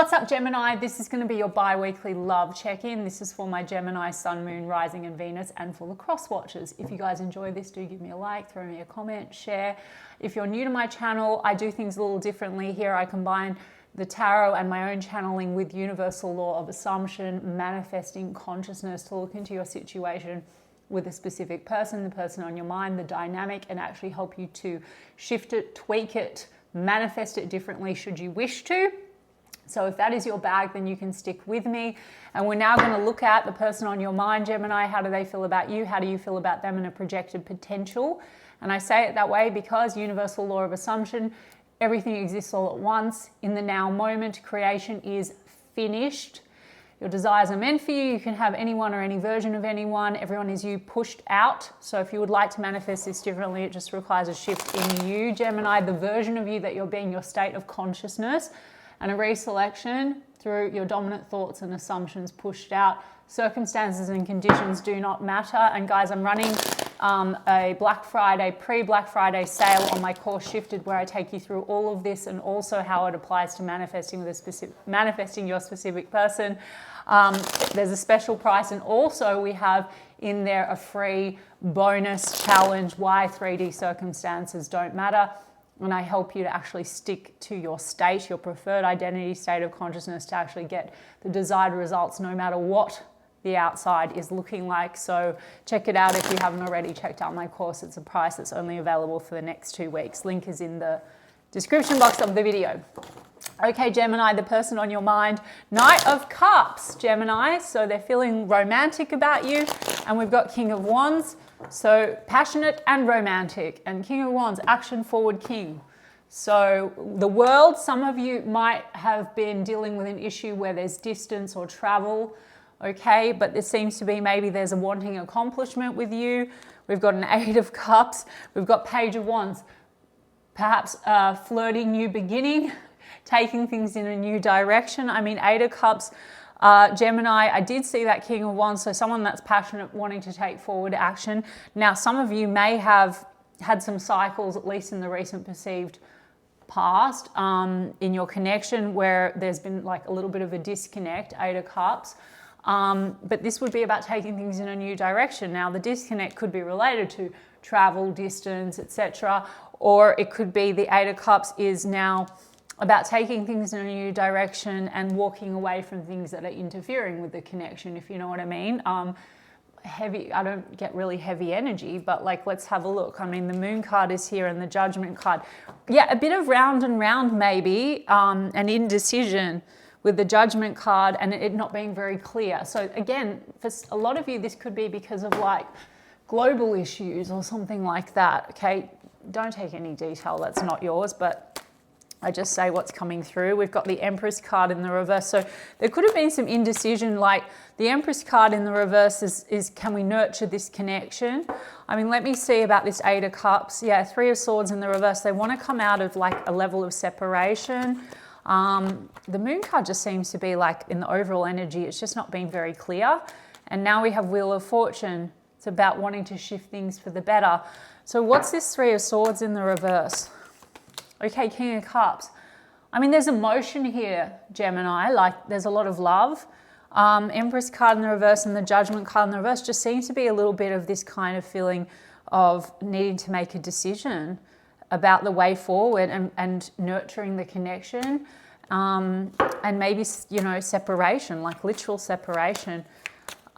What's up, Gemini? This is going to be your bi-weekly love check-in. This is for my Gemini, Sun, Moon, Rising and Venus, and for the cross watchers. If you guys enjoy this, do give me a like, throw me a comment, share. If you're new to my channel, I do things a little differently here. I combine the tarot and my own channeling with universal law of assumption, manifesting consciousness to look into your situation with a specific person, the person on your mind, the dynamic, and actually help you to shift it, tweak it, manifest it differently should you wish to. So if that is your bag, then you can stick with me. And we're now going to look at the person on your mind, Gemini. How do they feel about you? How do you feel about them in a projected potential? And I say it that way because universal law of assumption, everything exists all at once. In the now moment, creation is finished. Your desires are meant for you. You can have anyone or any version of anyone. Everyone is you pushed out. So if you would like to manifest this differently, it just requires a shift in you, Gemini, the version of you that you're being, your state of consciousness, and a reselection through your dominant thoughts and assumptions pushed out. Circumstances and conditions do not matter. And guys, I'm running a Black Friday, pre-Black Friday sale on my course Shifted, where I take you through all of this and also how it applies to manifesting manifesting your specific person. There's a special price, and also we have in there a free bonus challenge, why 3D circumstances don't matter. And I help you to actually stick to your state, your preferred identity state of consciousness, to actually get the desired results no matter what the outside is looking like. So check it out if you haven't already checked out my course. It's a price that's only available for the next 2 weeks. Link is in the description box of the video. Okay, Gemini, the person on your mind, Knight of Cups, Gemini. So they're feeling romantic about you. And we've got King of Wands. So passionate and romantic, and King of Wands, action forward king. So the world, some of you might have been dealing with an issue where there's distance or travel, okay, but there seems to be maybe there's a wanting accomplishment with you. We've got an Eight of Cups, we've got Page of Wands, perhaps a flirty new beginning, taking things in a new direction. I mean, Eight of Cups, Gemini, I did see that King of Wands, so someone that's passionate, wanting to take forward action. Now, some of you may have had some cycles, at least in the recent perceived past, in your connection where there's been like a little bit of a disconnect, Eight of Cups. But this would be about taking things in a new direction. Now, the disconnect could be related to travel, distance, etc. Or it could be the Eight of Cups is now about taking things in a new direction and walking away from things that are interfering with the connection, if you know what I mean. Heavy, I don't get really heavy energy, but like, let's have a look. I mean, the Moon card is here and the Judgment card. Yeah, a bit of round and round maybe, an indecision with the Judgment card and it not being very clear. So again, for a lot of you, this could be because of like global issues or something like that, okay? Don't take any detail, that's not yours, but I just say what's coming through. We've got the Empress card in the reverse. So there could have been some indecision, like the Empress card in the reverse is can we nurture this connection? I mean, let me see about this Eight of Cups. Yeah, Three of Swords in the reverse. They want to come out of like a level of separation. The Moon card just seems to be like in the overall energy, it's just not being very clear. And now we have Wheel of Fortune. It's about wanting to shift things for the better. So what's this Three of Swords in the reverse? Okay, King of Cups. I mean, there's emotion here, Gemini, like there's a lot of love. Empress card in the reverse and the Judgment card in the reverse just seems to be a little bit of this kind of feeling of needing to make a decision about the way forward and nurturing the connection. And maybe, you know, separation, like literal separation,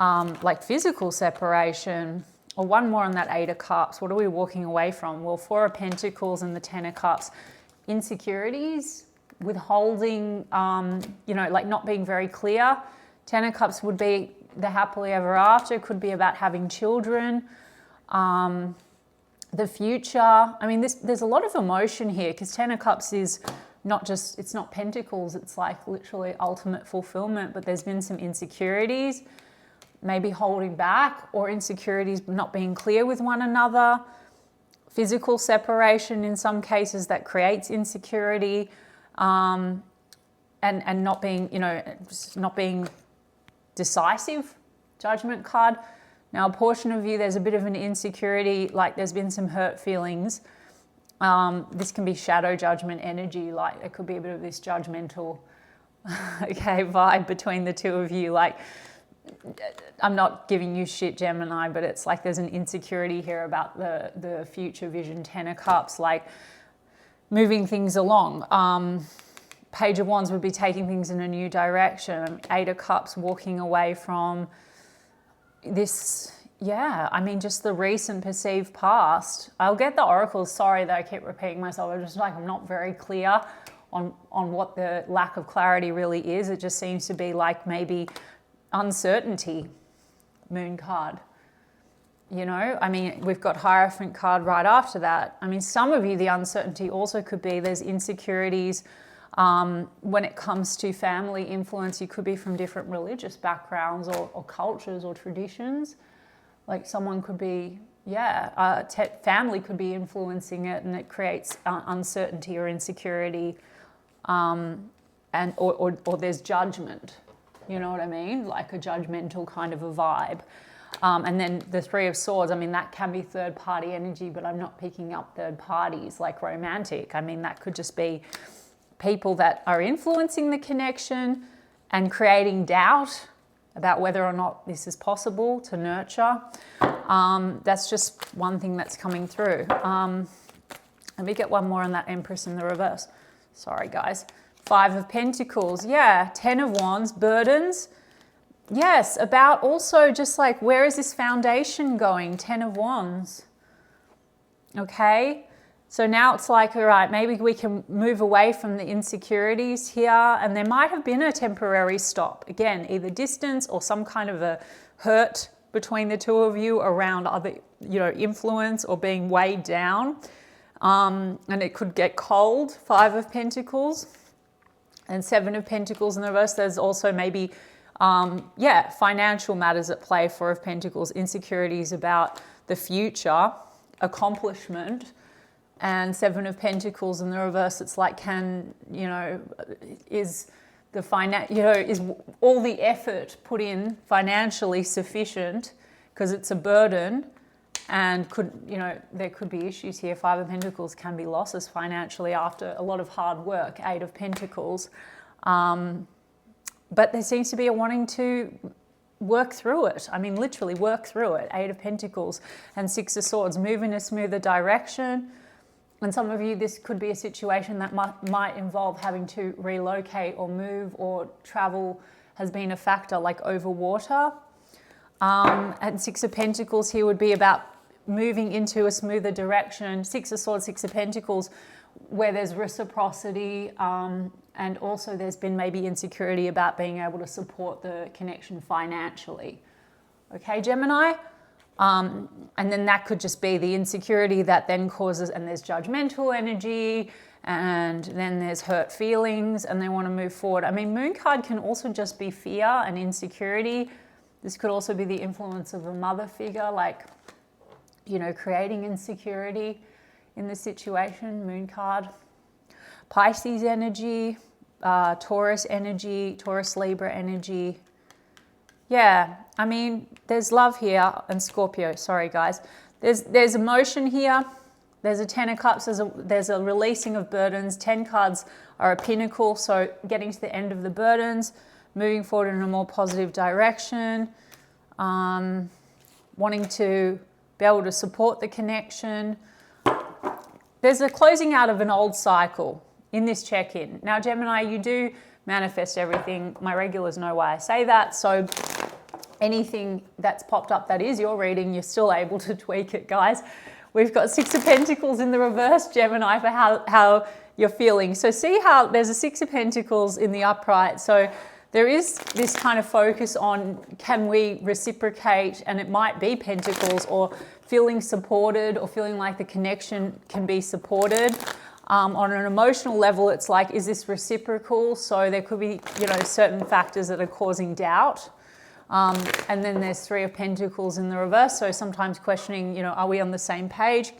like physical separation. Or one more on that Eight of Cups. What are we walking away from? Well, Four of Pentacles and the Ten of Cups. Insecurities, withholding, you know, like not being very clear. Ten of Cups would be the happily ever after. It could be about having children, the future. I mean, there's a lot of emotion here because Ten of Cups is not just, it's not pentacles. It's like literally ultimate fulfillment, but there's been some insecurities, maybe holding back, or insecurities not being clear with one another, physical separation in some cases that creates insecurity, and not being, you know, just not being decisive, Judgment card. Now, a portion of you, there's a bit of an insecurity, like there's been some hurt feelings. This can be shadow judgment energy, like it could be a bit of this judgmental okay, vibe between the two of you. Like, I'm not giving you shit, Gemini, but it's like there's an insecurity here about the future vision. 10 of Cups, like moving things along. Page of Wands would be taking things in a new direction. 8 of Cups, walking away from this, yeah, I mean, just the recent perceived past. I'll get the oracles. Sorry that I keep repeating myself. I'm just like, I'm not very clear on what the lack of clarity really is. It just seems to be like maybe uncertainty. Moon card. You know, I mean, we've got Hierophant card right after that. I mean, some of you, the uncertainty also could be there's insecurities when it comes to family influence. You could be from different religious backgrounds or cultures or traditions. Like someone could be, yeah, family could be influencing it, and it creates uncertainty or insecurity, or there's judgment. You know what I mean? Like a judgmental kind of a vibe. And then the 3 of Swords, I mean, that can be third party energy, but I'm not picking up third parties like romantic. I mean, that could just be people that are influencing the connection and creating doubt about whether or not this is possible to nurture. That's just one thing that's coming through. Let me get one more on that Empress in the reverse. Sorry, guys. 5 of Pentacles. Yeah, 10 of Wands, burdens. Yes, about also just like, where is this foundation going? 10 of Wands. Okay. So now it's like, all right, maybe we can move away from the insecurities here. And there might have been a temporary stop. Again, either distance or some kind of a hurt between the two of you around other, you know, influence or being weighed down. And it could get cold. 5 of Pentacles and 7 of Pentacles in the reverse. There's also maybe, financial matters at play. 4 of Pentacles, insecurities about the future, accomplishment. And 7 of Pentacles in the reverse, it's like, is is all the effort put in financially sufficient? Because it's a burden, and there could be issues here. 5 of Pentacles can be losses financially after a lot of hard work. 8 of Pentacles. But there seems to be a wanting to work through it. I mean, literally work through it. 8 of Pentacles and 6 of Swords, move in a smoother direction. And some of you, this could be a situation that might involve having to relocate or move, or travel has been a factor, like over water. And 6 of Pentacles here would be about moving into a smoother direction. 6 of Swords, 6 of Pentacles, where there's reciprocity, and also there's been maybe insecurity about being able to support the connection financially. Okay, Gemini? And then that could just be the insecurity that then causes, and there's judgmental energy, and then there's hurt feelings, and they want to move forward. I mean, Moon card can also just be fear and insecurity. This could also be the influence of a mother figure, like, creating insecurity in the situation. Moon card. Pisces energy, Taurus energy, Taurus Libra energy. Yeah, I mean, there's love here, and Scorpio. Sorry, guys. There's emotion here. There's a 10 of Cups. There's a releasing of burdens. 10 cards are a pinnacle, so getting to the end of the burdens, moving forward in a more positive direction, wanting to be able to support the connection. There's a closing out of an old cycle in this check-in. Now, Gemini, you do manifest everything. My regulars know why I say that. So anything that's popped up that is your reading, you're still able to tweak it, guys. We've got 6 of Pentacles in the reverse, Gemini, for how you're feeling. So see how there's a 6 of Pentacles in the upright. So there is this kind of focus on, can we reciprocate? And it might be Pentacles, or feeling supported, or feeling like the connection can be supported. On an emotional level, it's like, is this reciprocal? So there could be, certain factors that are causing doubt. And then there's 3 of Pentacles in the reverse. So sometimes questioning, are we on the same page?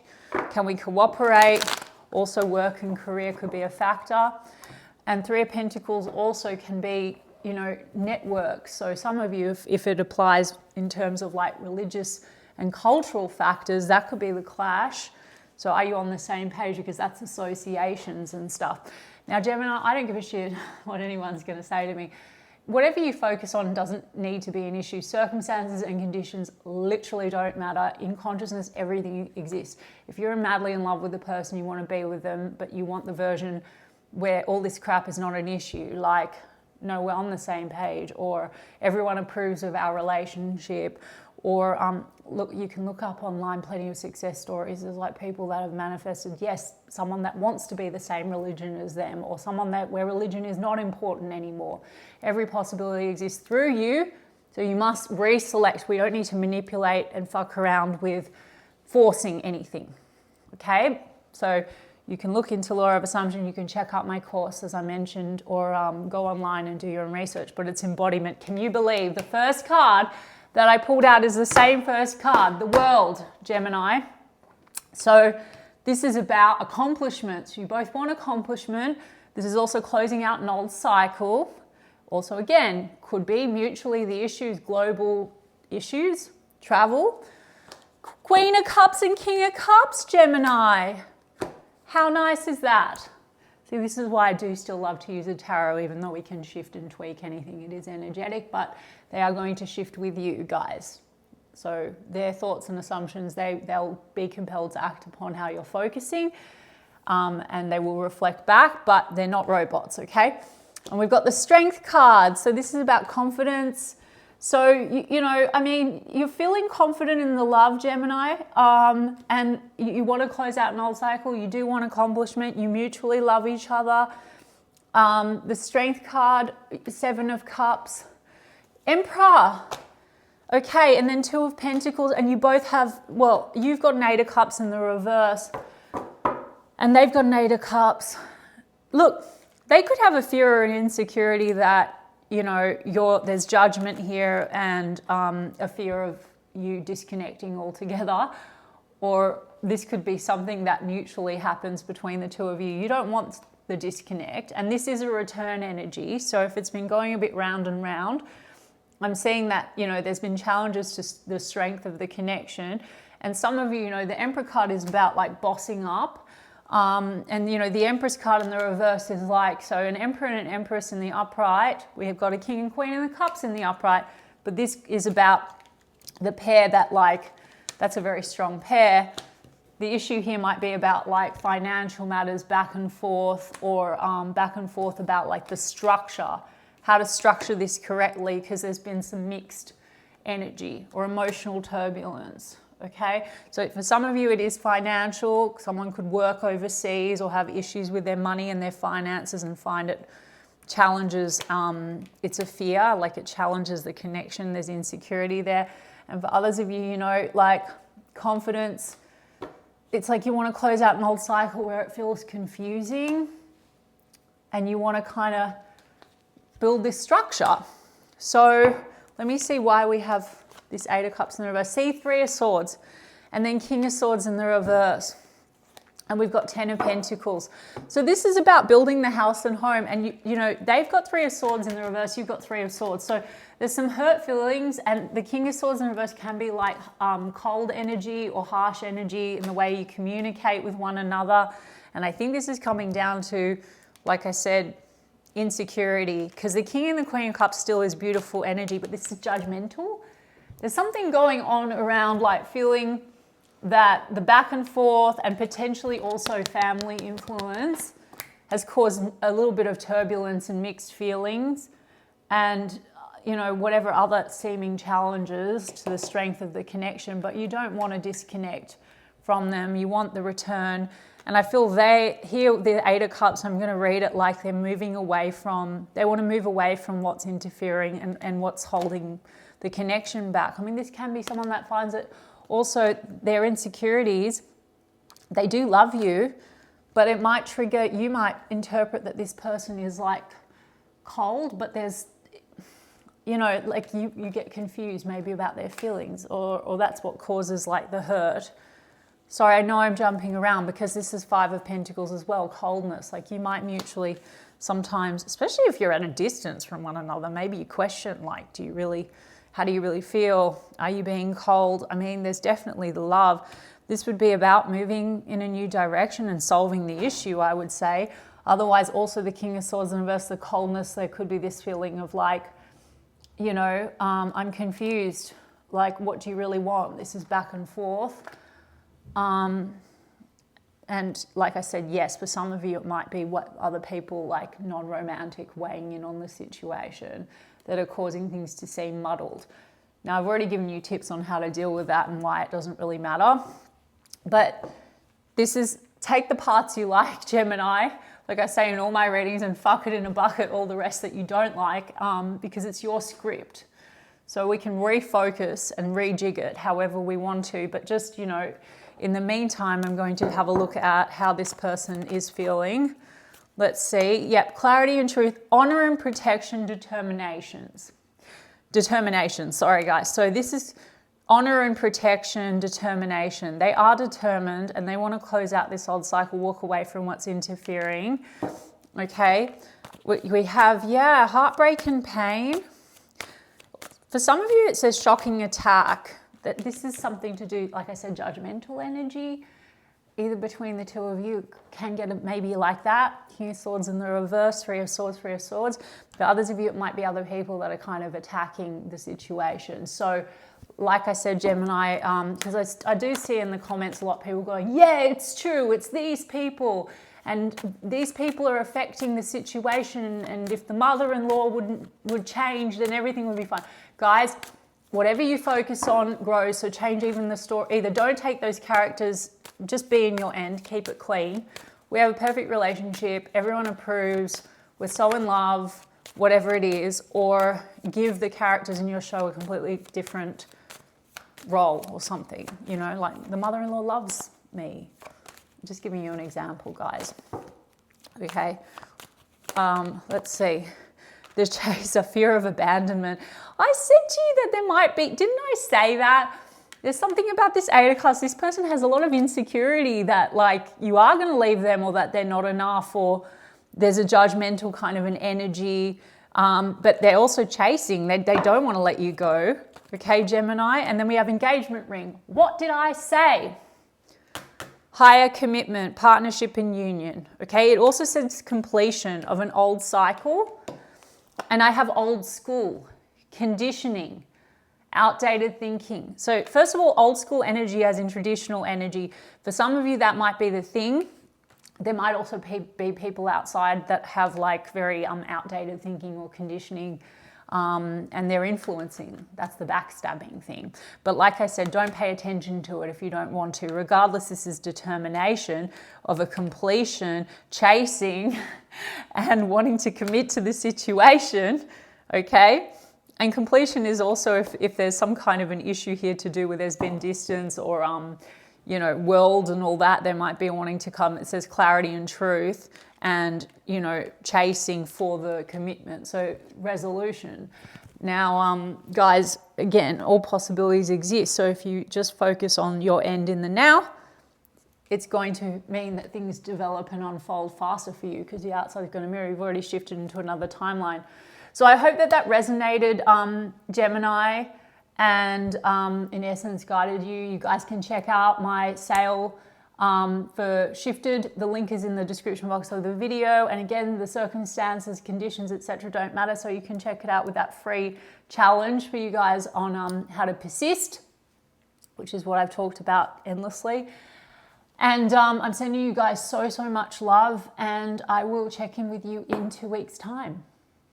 Can we cooperate? Also, work and career could be a factor. And 3 of Pentacles also can be, network. So some of you, if it applies in terms of like religious and cultural factors, that could be the clash. So are you on the same page? Because that's associations and stuff. Now, Gemini, I don't give a shit what anyone's going to say to me. Whatever you focus on doesn't need to be an issue. Circumstances and conditions literally don't matter. In consciousness, everything exists. If you're madly in love with a person, you want to be with them, but you want the version where all this crap is not an issue, like, no, we're on the same page, or everyone approves of our relationship, or look, you can look up online plenty of success stories. There's like people that have manifested, yes, someone that wants to be the same religion as them, or someone that where religion is not important anymore. Every possibility exists through you, so you must reselect. We don't need to manipulate and fuck around with forcing anything, okay? So you can look into Law of Assumption, you can check out my course, as I mentioned, or go online and do your own research, but it's embodiment. Can you believe the first card that I pulled out is the same first card, the World, Gemini. So this is about accomplishments. You both want accomplishment. This is also closing out an old cycle. Also, again, could be mutually the issues, global issues, travel. Queen of Cups and King of Cups, Gemini. How nice is that? See, this is why I do still love to use a tarot, even though we can shift and tweak anything. It is energetic, but they are going to shift with you guys. So their thoughts and assumptions, they'll be compelled to act upon how you're focusing, and they will reflect back, but they're not robots, okay? And we've got the Strength card. So this is about confidence. So, you know, I mean, you're feeling confident in the love, Gemini, and you want to close out an old cycle. You do want accomplishment. You mutually love each other. The Strength card, 7 of Cups, Emperor. Okay, and then 2 of Pentacles, and you both have, well, you've got an 8 of Cups in the reverse, and they've got an 8 of Cups. Look, they could have a fear or an insecurity that, you know, there's judgment here and a fear of you disconnecting altogether, or this could be something that mutually happens between the two of you. You don't want the disconnect, and this is a return energy. So if it's been going a bit round and round, I'm seeing that, you know, there's been challenges to the strength of the connection. And some of you, you know, the Emperor card is about like bossing up. And, you know, the Empress card in the reverse is like, so an Emperor and an Empress in the upright. We have got a King and Queen in the Cups in the upright. But this is about the pair that, like, that's a very strong pair. The issue here might be about like financial matters back and forth, or back and forth about like the structure, how to structure this correctly, because there's been some mixed energy or emotional turbulence. Okay, so for some of you it is financial. Someone could work overseas or have issues with their money and their finances and find it challenges, it's a fear, like it challenges the connection, there's insecurity there. And for others of you, you know, like confidence, it's like you want to close out an old cycle where it feels confusing and you want to kind of build this structure. So let me see why we have this 8 of Cups in the reverse. See, 3 of Swords, and then King of Swords in the reverse. And we've got 10 of Pentacles. So this is about building the house and home. And, you know, they've got 3 of Swords in the reverse. You've got 3 of Swords. So there's some hurt feelings. And the King of Swords in reverse can be like cold energy or harsh energy in the way you communicate with one another. And I think this is coming down to, like I said, insecurity. Because the King and the Queen of Cups still is beautiful energy, but this is judgmental. There's something going on around like feeling that the back and forth and potentially also family influence has caused a little bit of turbulence and mixed feelings, and, you know, whatever other seeming challenges to the strength of the connection, but you don't want to disconnect from them. You want the return. And I feel here, the 8 of Cups, I'm going to read it like they're moving away from, they want to move away from what's interfering and what's holding the connection back. I mean, this can be someone that finds it also their insecurities. They do love you, but it might trigger, you might interpret that this person is like cold, but there's, you know, like you get confused maybe about their feelings, or that's what causes like the hurt. Sorry, I know I'm jumping around because this is 5 of Pentacles as well, coldness. Like you might mutually sometimes, especially if you're at a distance from one another, maybe you question like, how do you really feel? Are you being cold? I mean, there's definitely the love. This would be about moving in a new direction and solving the issue, I would say. Otherwise, also the King of Swords in reverse, the coldness, there could be this feeling of like, you know, I'm confused. Like, what do you really want? This is back and forth. And like I said, yes, for some of you, it might be what other people, like non-romantic, weighing in on the situation that are causing things to seem muddled. Now, I've already given you tips on how to deal with that and why it doesn't really matter. But this is, take the parts you like, Gemini, like I say in all my readings, and fuck it in a bucket, all the rest that you don't like, because it's your script. So we can refocus and rejig it however we want to, but just, you know, in the meantime, I'm going to have a look at how this person is feeling. Let's see. Yep, clarity and truth, honor and protection, determinations. Determination, sorry guys. So this is honor and protection, determination. They are determined and they want to close out this old cycle, walk away from what's interfering. Okay, we have, yeah, heartbreak and pain. For some of you, it says shocking attack. That this is something to do, like I said, judgmental energy. Either between the two of you can get it maybe like that. King of Swords in the reverse, Three of Swords, Three of Swords. For others of you, it might be other people that are kind of attacking the situation. So like I said, Gemini, because I do see in the comments a lot of people going, yeah, it's true, it's these people. And these people are affecting the situation. And if the mother-in-law would change, then everything would be fine. Guys, whatever you focus on grows, so change even the story. Either don't take those characters, just be in your end, keep it clean. We have a perfect relationship, everyone approves, we're so in love, whatever it is, or give the characters in your show a completely different role or something. You know, like the mother-in-law loves me. Just giving you an example, guys. Okay, let's see. The chase, a fear of abandonment. I said to you that there might be, didn't I say that? There's something about this Eight of Cups. This person has a lot of insecurity that like you are going to leave them or that they're not enough or there's a judgmental kind of an energy. But they're also chasing. They don't want to let you go. Okay, Gemini. And then we have engagement ring. What did I say? Higher commitment, partnership and union. Okay, it also says completion of an old cycle. And I have old school, conditioning, outdated thinking. So first of all, old school energy as in traditional energy. For some of you, that might be the thing. There might also be people outside that have like very outdated thinking or conditioning, and they're influencing. That's the backstabbing thing. But like I said, don't pay attention to it if you don't want to. Regardless, this is determination of a completion, chasing, and wanting to commit to the situation, okay? And completion is also if there's some kind of an issue here to do with there's been distance or, you know, world and all that, there might be wanting to come. It says clarity and truth and, you know, chasing for the commitment. So resolution. Now, guys, again, all possibilities exist. So if you just focus on your end in the now, it's going to mean that things develop and unfold faster for you because the outside is going to mirror. You've already shifted into another timeline. So I hope that that resonated, Gemini, and in essence guided you. You guys can check out my sale for Shifted. The link is in the description box of the video. And again, the circumstances, conditions, etc. don't matter. So you can check it out with that free challenge for you guys on how to persist, which is what I've talked about endlessly. And I'm sending you guys so much love, and I will check in with you in 2 weeks' time.